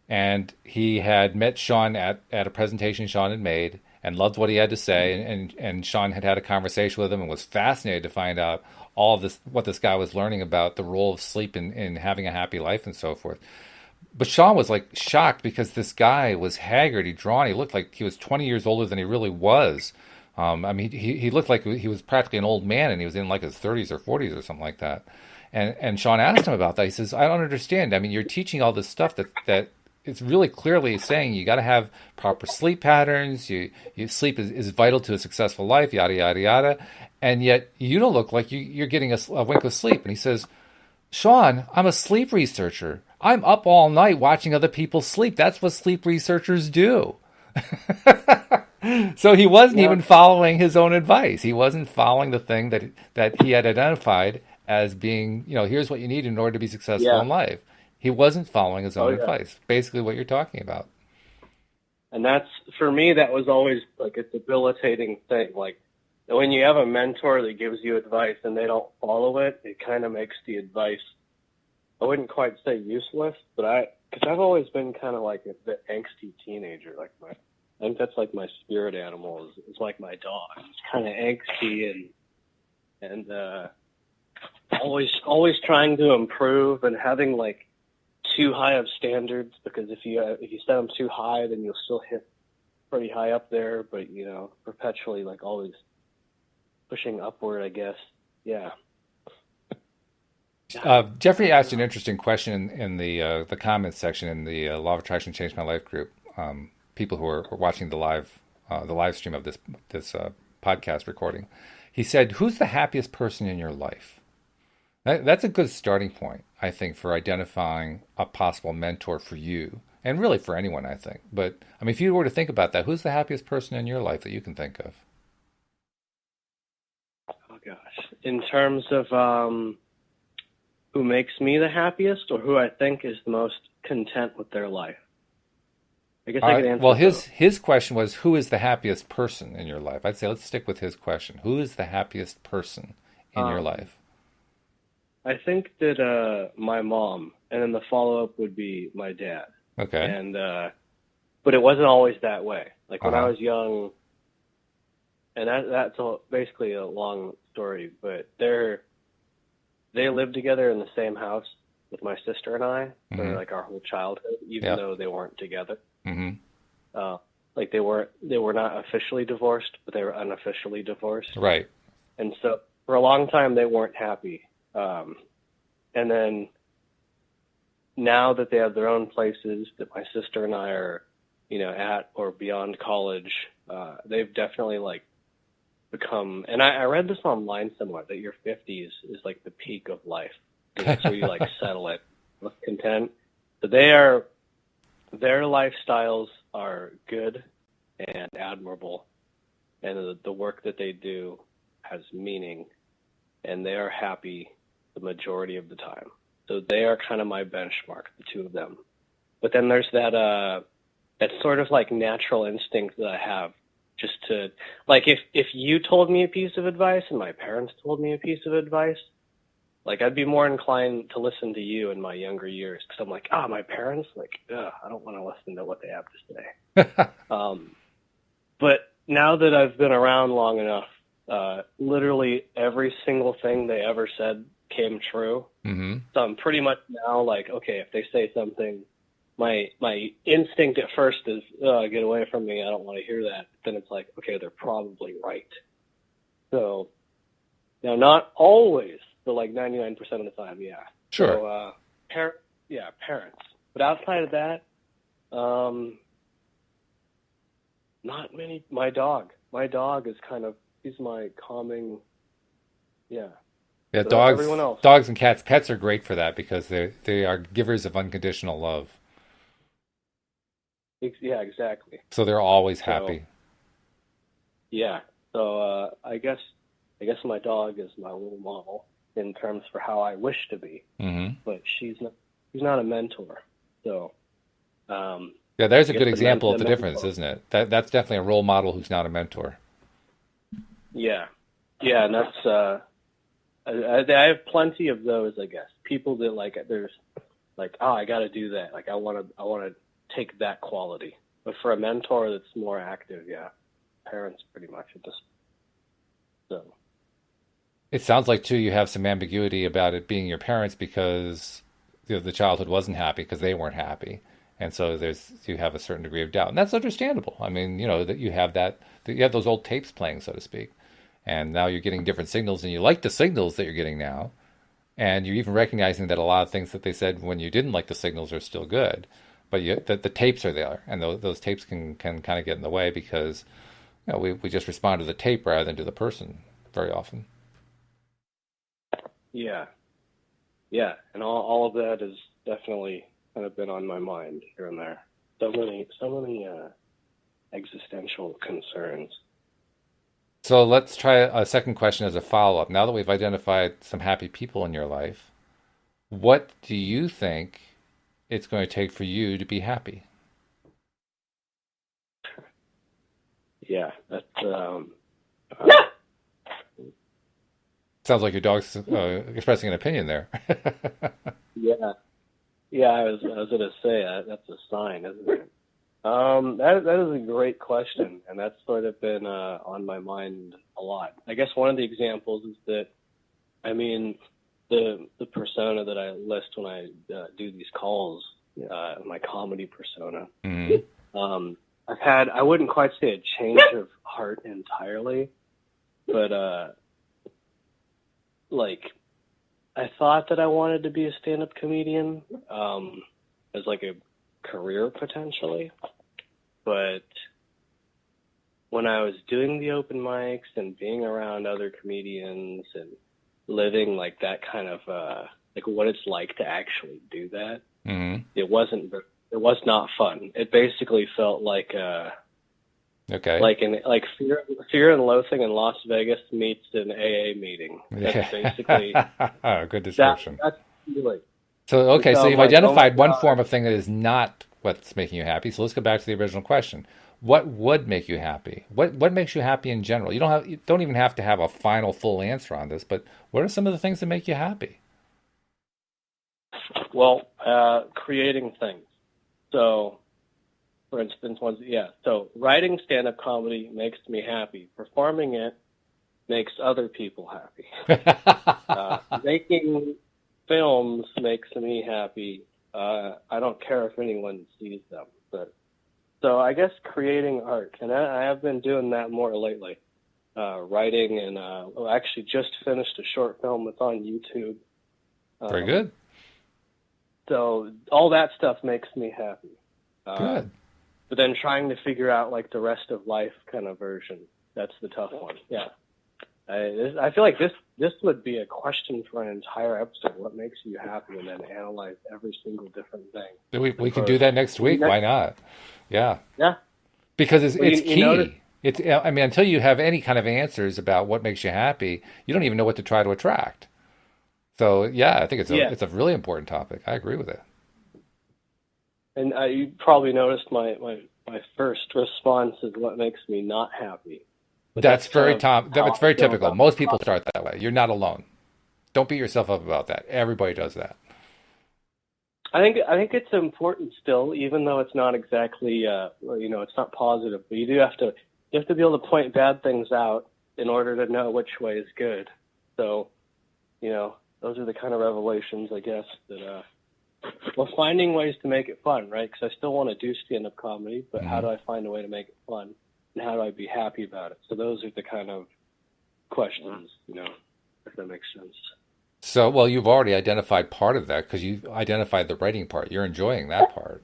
And he had met Sean at a presentation Sean had made and loved what he had to say. And Sean had a conversation with him and was fascinated to find out all of this, what this guy was learning about the role of sleep in having a happy life and so forth. But Sean was like shocked because this guy was haggard, he drawn, he looked like he was 20 years older than he really was. I mean, he looked like he was practically an old man, and he was in like his 30s or 40s or something like that. And Sean asked him about that. He says, "I don't understand. I mean, you're teaching all this stuff that it's really clearly saying you got to have proper sleep patterns. You sleep is vital to a successful life. Yada yada yada, and yet you don't look like you're getting a wink of sleep." And he says, "Sean, I'm a sleep researcher. I'm up all night watching other people sleep. That's what sleep researchers do." So he wasn't even following his own advice. He wasn't following the thing that he had identified as being, here's what you need in order to be successful in life. He wasn't following his own advice. Basically what you're talking about. And that's, for me, that was always like a debilitating thing. Like when you have a mentor that gives you advice and they don't follow it, it kind of makes the advice, I wouldn't quite say useless, but because I've always been kind of like the angsty teenager. Like I think that's like my spirit animal is like my dog. It's kind of angsty and always trying to improve and having like too high of standards, because if you set them too high, then you'll still hit pretty high up there. But perpetually like always pushing upward, I guess. Yeah. Jeffrey asked an interesting question in the comments section in the Law of Attraction Changed My Life group. People who are watching the live stream of this podcast recording. He said, "Who's the happiest person in your life?" That's a good starting point, I think, for identifying a possible mentor for you, and really for anyone, I think. But I mean, if you were to think about that, who's the happiest person in your life that you can think of? Oh gosh, in terms of who makes me the happiest, or who I think is the most content with their life? I guess I could answer. Well, his question was, who is the happiest person in your life? I'd say let's stick with his question. Who is the happiest person in your life? I think that my mom, and then the follow-up would be my dad. Okay. And but it wasn't always that way. Like when I was young, and that's basically a long story, but they lived together in the same house with my sister and I for like our whole childhood, even though they weren't together. Mm-hmm. Like they were not officially divorced, but they were unofficially divorced. Right. And so for a long time they weren't happy. And then now that they have their own places, that my sister and I are, at or beyond college, they've definitely like become, and I read this online somewhere, that your 50s is like the peak of life. So you like settle it with content. So their lifestyles are good and admirable, and the work that they do has meaning, and they are happy the majority of the time. So they are kind of my benchmark, the two of them. But then there's that sort of like natural instinct that I have, just to, like, if you told me a piece of advice and my parents told me a piece of advice, like I'd be more inclined to listen to you in my younger years, because I'm like, my parents, like, I don't want to listen to what they have to say. But now that I've been around long enough, literally every single thing they ever said came true. Mm-hmm. So I'm pretty much now like, okay, if they say something, my instinct at first is, get away from me, I don't want to hear that. Then it's like, okay, they're probably right. So, not always, but like 99% of the time, yeah. Sure. So, parents. But outside of that, not many. My dog is kind of, he's my calming, Yeah, but dogs. Everyone else. Dogs and cats. Pets are great for that because they are givers of unconditional love. Yeah, exactly. So they're always happy. Yeah. So I guess my dog is my role model in terms for how I wish to be. Mm-hmm. But she's not a mentor. So Yeah, there's I a guess good example of the the difference, mentor. isn't it? That's definitely a role model who's not a mentor. Yeah, yeah, and that's I have plenty of those. I guess people that like there's like, oh, I got to do that. Like I want to take that quality. But for a mentor that's more active, yeah, parents pretty much at this. So It sounds like too you have some ambiguity about it being your parents because the childhood wasn't happy because they weren't happy, and so there's you have a certain degree of doubt, and that's understandable. I mean, that you have that you have those old tapes playing, so to speak, and now you're getting different signals, and you like the signals that you're getting now, and you're even recognizing that a lot of things that they said when you didn't like the signals are still good, but the tapes are there, and those tapes can kind of get in the way because we just respond to the tape rather than to the person very often. yeah, yeah, and all of that has definitely kind of been on my mind here and there. So many existential concerns. So let's try a second question as a follow up. Now that we've identified some happy people in your life, what do you think it's going to take for you to be happy? Yeah, that's Sounds like your dog's expressing an opinion there. yeah, yeah. I was gonna say that's a sign, isn't it? That is a great question, and that's sort of been on my mind a lot. I guess one of the examples is that, I mean, the persona that I list when I do these calls, my comedy persona. Hmm. I've had, I wouldn't quite say a change of heart entirely, but like I thought that I wanted to be a stand-up comedian as like a career potentially, but when I was doing the open mics and being around other comedians and living like that kind of like what it's like to actually do that, Hmm. it was not fun. It basically felt like Okay. like fear and loathing in Las Vegas meets an AA meeting. That's basically Good description. that's the feeling. So, And okay, so so I'm you've like, oh my identified one God. form of thing that is not what's making you happy. So let's go back to the original question. What would make you happy? What makes you happy in general? You don't even have to have a final full answer on this, but what are some of the things that make you happy? Well, creating things. So, for instance, so writing stand-up comedy makes me happy. Performing it makes other people happy. Making films makes me happy. I don't care if anyone sees them, but so I guess creating art, and I have been doing that more lately. Writing and actually just finished a short film that's on YouTube. Very Um, good. so all that stuff makes me happy. Uh, Good. but then trying to figure out like the rest of life kind of version, that's the tough one. Yeah. I feel like this would be a question for an entire episode. What makes you happy, and then analyze every single different thing. We And can do that next week. Why not? Yeah, yeah, because well, it's you notice, key. It's I mean, until you have any kind of answers about what makes you happy, you don't even know what to try to attract. So yeah, I think yeah, it's a really important topic. I agree with it. and you probably noticed my first response is what makes me not happy. But that's kind of how That's I very feel typical. about the Most people topic. start that way. You're not alone. Don't beat yourself up about that. Everybody does that. I think it's important still, even though it's not exactly it's not positive. But you have to be able to point bad things out in order to know which way is good. So, those are the kind of revelations, I guess, that well, finding ways to make it fun, right? Because I still want to do stand-up comedy, but how Hmm. do I find a way to make it fun, and how do I be happy about it? So those are the kind of questions, if that makes sense. So, well, you've already identified part of that because you identified the writing part. You're enjoying that part.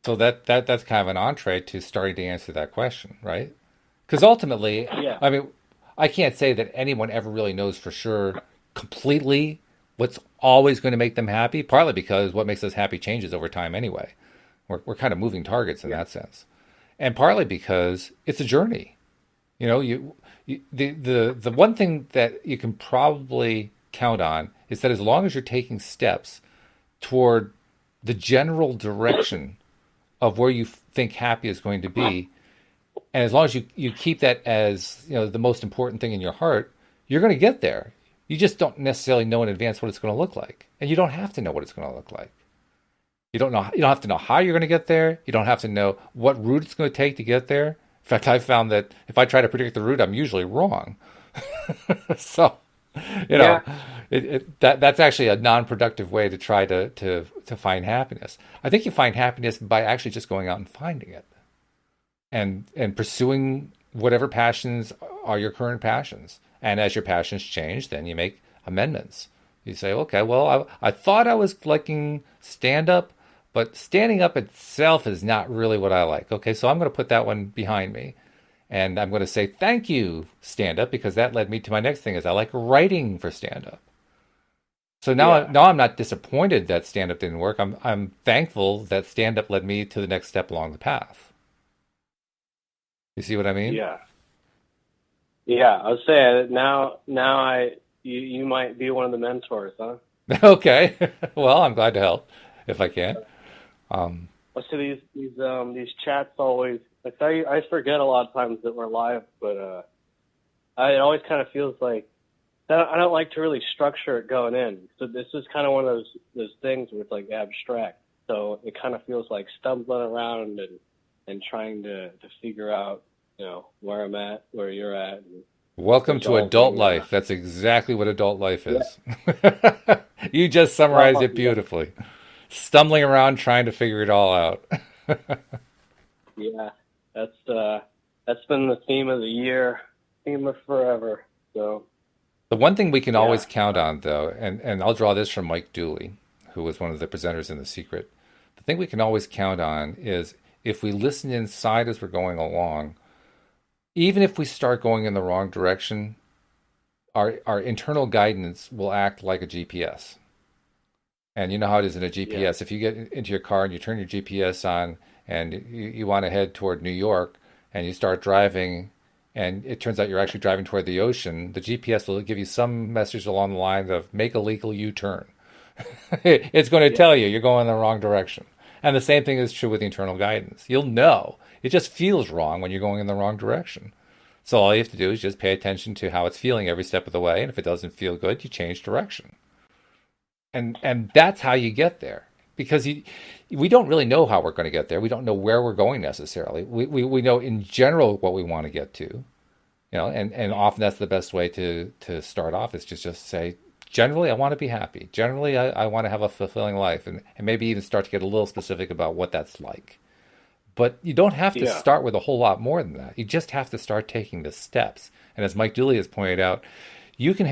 So that's kind of an entree to starting to answer that question, right? Because ultimately, Yeah, I mean, I can't say that anyone ever really knows for sure completely what's always going to make them happy, partly because what makes us happy changes over time anyway. We're kind of moving targets in yeah, that sense. And partly because it's a journey. The one thing that you can probably count on is that as long as you're taking steps toward the general direction of where you think happy is going to be. And as long as you keep that as, the most important thing in your heart, you're going to get there. You just don't necessarily know in advance what it's going to look like. And you don't have to know what it's going to look like. You don't have to know how you're going to get there. You don't have to know what route it's going to take to get there. In fact, I've found that if I try to predict the route, I'm usually wrong. So, Yeah. that's actually a non-productive way to try to find happiness. I think you find happiness by actually just going out and finding it, and pursuing whatever passions are your current passions. And as your passions change, then you make amendments. You say, okay, well, I thought I was liking stand-up, but standing up itself is not really what I like. Okay, so I'm going to put that one behind me. And I'm going to say, thank you, stand-up, because that led me to my next thing is I like writing for stand-up. So now I'm not disappointed that stand-up didn't work. I'm thankful that stand-up led me to the next step along the path. You see what I mean? Yeah. Yeah. I was saying you might be one of the mentors, huh? Okay. Well, I'm glad to help if I can. Well, see these chats always. I forget a lot of times that we're live, but it always kind of feels like I don't like to really structure it going in. So this is kind of one of those things where it's like abstract. So it kind of feels like stumbling around and trying to figure out, where I'm at, where you're at. And Welcome to adult life. That's exactly what adult life is. Yeah. You just summarized it beautifully. Yeah. Stumbling around trying to figure it all out. Yeah, that's been the theme of the year, theme of forever. So the one thing we can always count on, though, and I'll draw this from Mike Dooley, who was one of the presenters in The Secret. The thing we can always count on is if we listen inside as we're going along, even if we start going in the wrong direction, our internal guidance will act like a GPS. And you know how it is in a GPS. Yeah. If you get into your car and you turn your GPS on and you want to head toward New York and you start driving and it turns out you're actually driving toward the ocean, the GPS will give you some message along the line of make a legal U-turn. It's going to tell you you're going in the wrong direction. And the same thing is true with internal guidance. You'll know. It just feels wrong when you're going in the wrong direction. So all you have to do is just pay attention to how it's feeling every step of the way. And if it doesn't feel good, you change direction. And that's how you get there. Because we don't really know how we're going to get there. We don't know where we're going necessarily. We know in general what we want to get to. And often that's the best way to start off is just say, generally, I want to be happy. Generally, I want to have a fulfilling life. And maybe even start to get a little specific about what that's like. But you don't have to start with a whole lot more than that. You just have to start taking the steps. And as Mike Dooley has pointed out, you can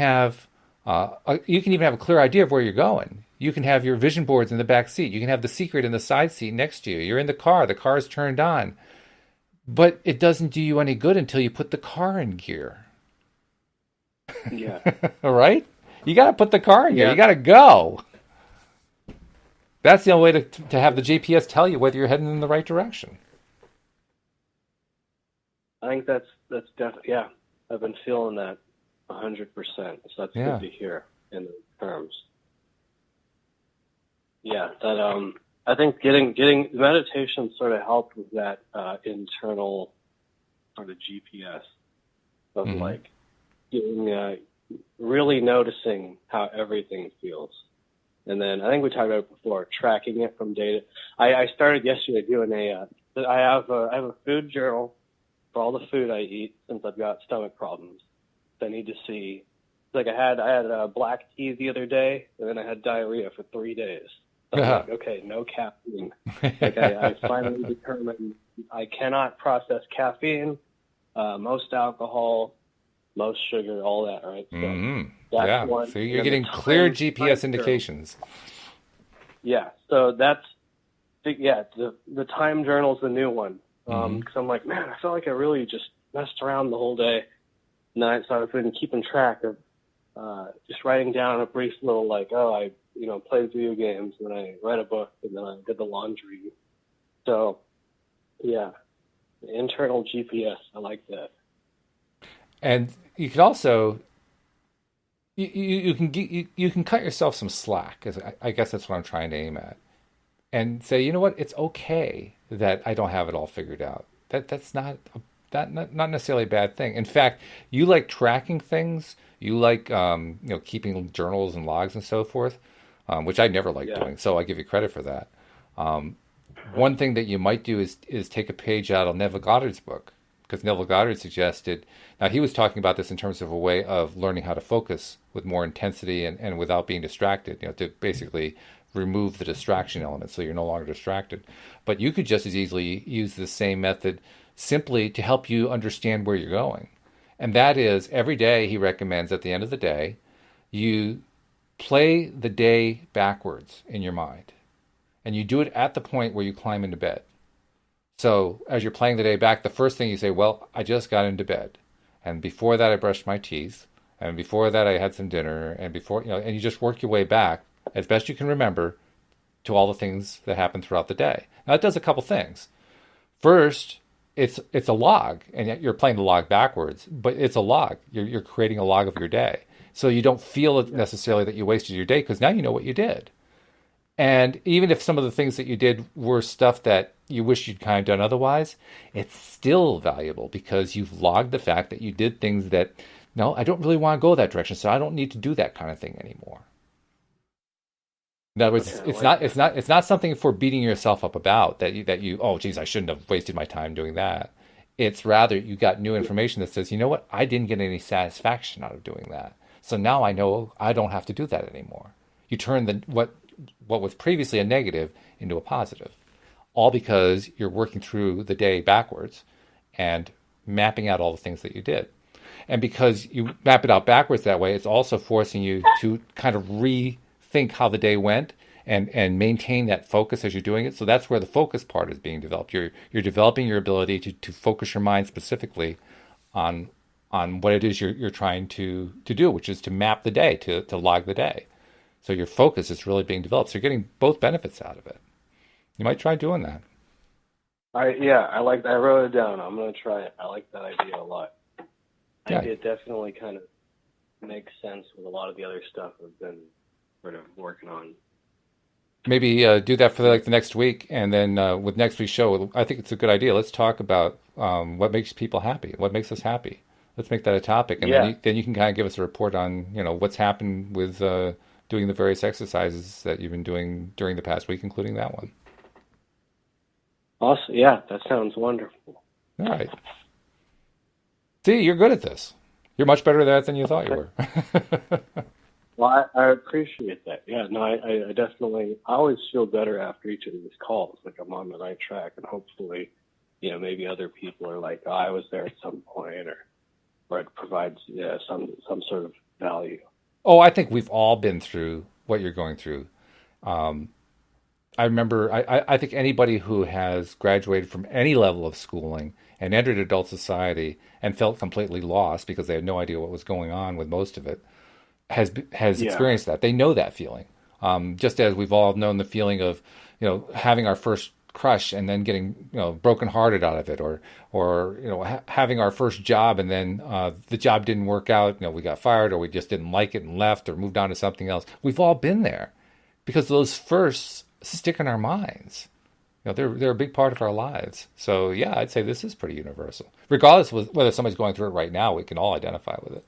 even have a clear idea of where you're going. You can have your vision boards in the back seat. You can have The Secret in the side seat next to you. You're in the car's turned on. But it doesn't do you any good until you put the car in gear. Yeah. All right? You got to put the car in gear. You got to go. That's the only way to have the GPS tell you whether you're heading in the right direction. I think that's definitely, I've been feeling that 100%. So that's good to hear in those terms. Yeah, that I think getting meditation sort of helped with that internal sort of GPS of like getting really noticing how everything feels. And then I think we talked about it before, tracking it from data. I started yesterday doing I have a food journal for all the food I eat since I've got stomach problems. So I need to see, like I had black tea the other day, and then I had diarrhea for 3 days. So I'm like, okay, no caffeine. Like I finally determined I cannot process caffeine, most alcohol, most sugar, all that, right? So that's one. So you're getting clear GPS indications. Yeah. So that's the time journal's the new one. Because I'm like, man, I feel like I really just messed around the whole day. And so I've been keeping track of just writing down a brief little I played video games, and then I read a book, and then I did the laundry. So the internal GPS, I like that. And you can also you can cut yourself some slack. I guess that's what I'm trying to aim at, and say, you know what, it's okay that I don't have it all figured out. That's not necessarily a bad thing. In fact, you like tracking things. You like keeping journals and logs and so forth, which I never liked Yeah. doing. So I give you credit for that. One thing that you might do is take a page out of Neville Goddard's book, because Neville Goddard suggested. Now he was talking about this in terms of a way of learning how to focus with more intensity and without being distracted. To basically remove the distraction element, so you're no longer distracted. But you could just as easily use the same method simply to help you understand where you're going. And that is, every day he recommends at the end of the day, you play the day backwards in your mind. And you do it at the point where you climb into bed. So as you're playing the day back, the first thing you say, well, I just got into bed. And before that, I brushed my teeth. And before that, I had some dinner. And before, and you just work your way back as best you can remember to all the things that happened throughout the day. Now, it does a couple things. First, it's a log, and you're playing the log backwards, but it's a log. You're creating a log of your day. So you don't feel it necessarily that you wasted your day, because now you know what you did. And even if some of the things that you did were stuff that you wish you'd kind of done otherwise, it's still valuable because you've logged the fact that you did things that, no, I don't really want to go that direction, so I don't need to do that kind of thing anymore. In other words, it's not something for beating yourself up about that you oh geez, I shouldn't have wasted my time doing that. It's rather you got new information that says, you know what, I didn't get any satisfaction out of doing that. So now I know I don't have to do that anymore. You turn what was previously a negative into a positive, all because you're working through the day backwards and mapping out all the things that you did. And because you map it out backwards that way, it's also forcing you to kind of rethink how the day went and maintain that focus as you're doing it. So that's where the focus part is being developed. You're developing your ability to focus your mind specifically on what it is you're trying to do, which is to map the day, to log the day. So your focus is really being developed. So you're getting both benefits out of it. You might try doing that. I like that. I wrote it down. I'm going to try it. I like that idea a lot. I think it definitely kind of makes sense with a lot of the other stuff I've been sort of working on. Maybe do that for the next week, and then with next week's show, I think it's a good idea. Let's talk about what makes people happy, what makes us happy. Let's make that a topic, and then you can kind of give us a report on what's happened with doing the various exercises that you've been doing during the past week, including that one. Awesome. Yeah, that sounds wonderful. All right. See, you're good at this. You're much better at that than you thought you were. Well, I appreciate that. Yeah, no, I definitely, I always feel better after each of these calls, like I'm on the right track, and hopefully, maybe other people are like, oh, I was there at some point, or it provides some sort of value. Oh, I think we've all been through what you're going through. I remember, I think anybody who has graduated from any level of schooling and entered adult society and felt completely lost because they had no idea what was going on with most of it has experienced that. They know that feeling. Just as we've all known the feeling of, having our first crush and then getting, brokenhearted out of it, or having our first job and then the job didn't work out. We got fired, or we just didn't like it and left, or moved on to something else. We've all been there because those firsts stick in our minds. They're a big part of our lives. So yeah, I'd say this is pretty universal. Regardless of whether somebody's going through it right now, we can all identify with it.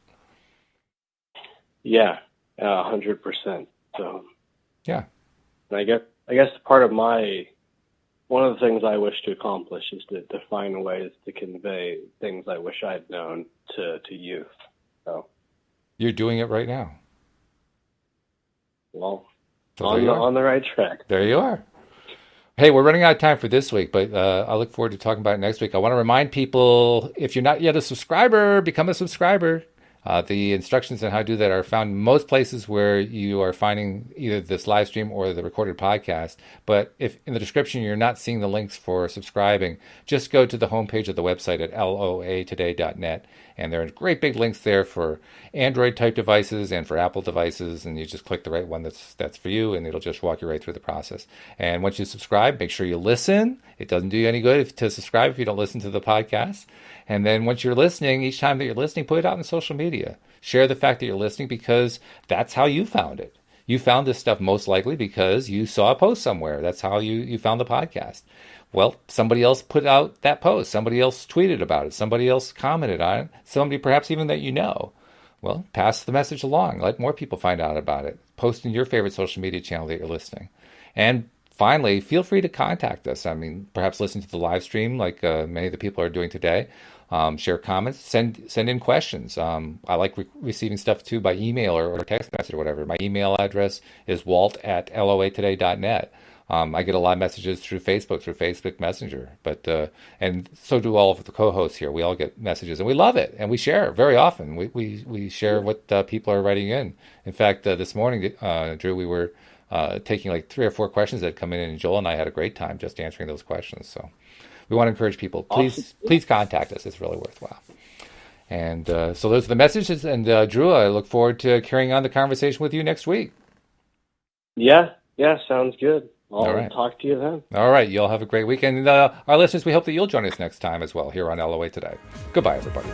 Yeah, 100%. So yeah, and I guess part of one of the things I wish to accomplish is to find ways to convey things I wish I'd known to youth. So you're doing it right now. Well, so on the right track. There you are. Hey, we're running out of time for this week, but I look forward to talking about it next week. I want to remind people, if you're not yet a subscriber, become a subscriber. The instructions on how to do that are found in most places where you are finding either this live stream or the recorded podcast. But if in the description you're not seeing the links for subscribing, just go to the homepage of the website at loatoday.net. And there are great big links there for Android type devices and for Apple devices. And you just click the right one that's for you, and it'll just walk you right through the process. And once you subscribe, make sure you listen. It doesn't do you any good to subscribe if you don't listen to the podcast. And then once you're listening, each time that you're listening, put it out on social media. Share the fact that you're listening, because that's how you found it. You found this stuff most likely because you saw a post somewhere. That's how you found the podcast. Well, somebody else put out that post. Somebody else tweeted about it. Somebody else commented on it. Somebody perhaps even that you know. Well, pass the message along. Let more people find out about it. Post in your favorite social media channel that you're listening. And finally, feel free to contact us. I mean, perhaps listen to the live stream like many of the people are doing today. Share comments, send in questions. I like receiving stuff too by email or text message or whatever. My email address is walt@loatoday.net. I get a lot of messages through Facebook Messenger, but and so do all of the co-hosts here. We all get messages, and we love it, and we share very often. We share what people are writing in. In fact, this morning, Drew, we were taking like 3 or 4 questions that had come in, and Joel and I had a great time just answering those questions. So we want to encourage people. Please contact us. It's really worthwhile. And so those are the messages. And Drew, I look forward to carrying on the conversation with you next week. Yeah, sounds good. All right. Talk to you then. All right. You'll have a great weekend. And our listeners, we hope that you'll join us next time as well here on LOA Today. Goodbye, everybody.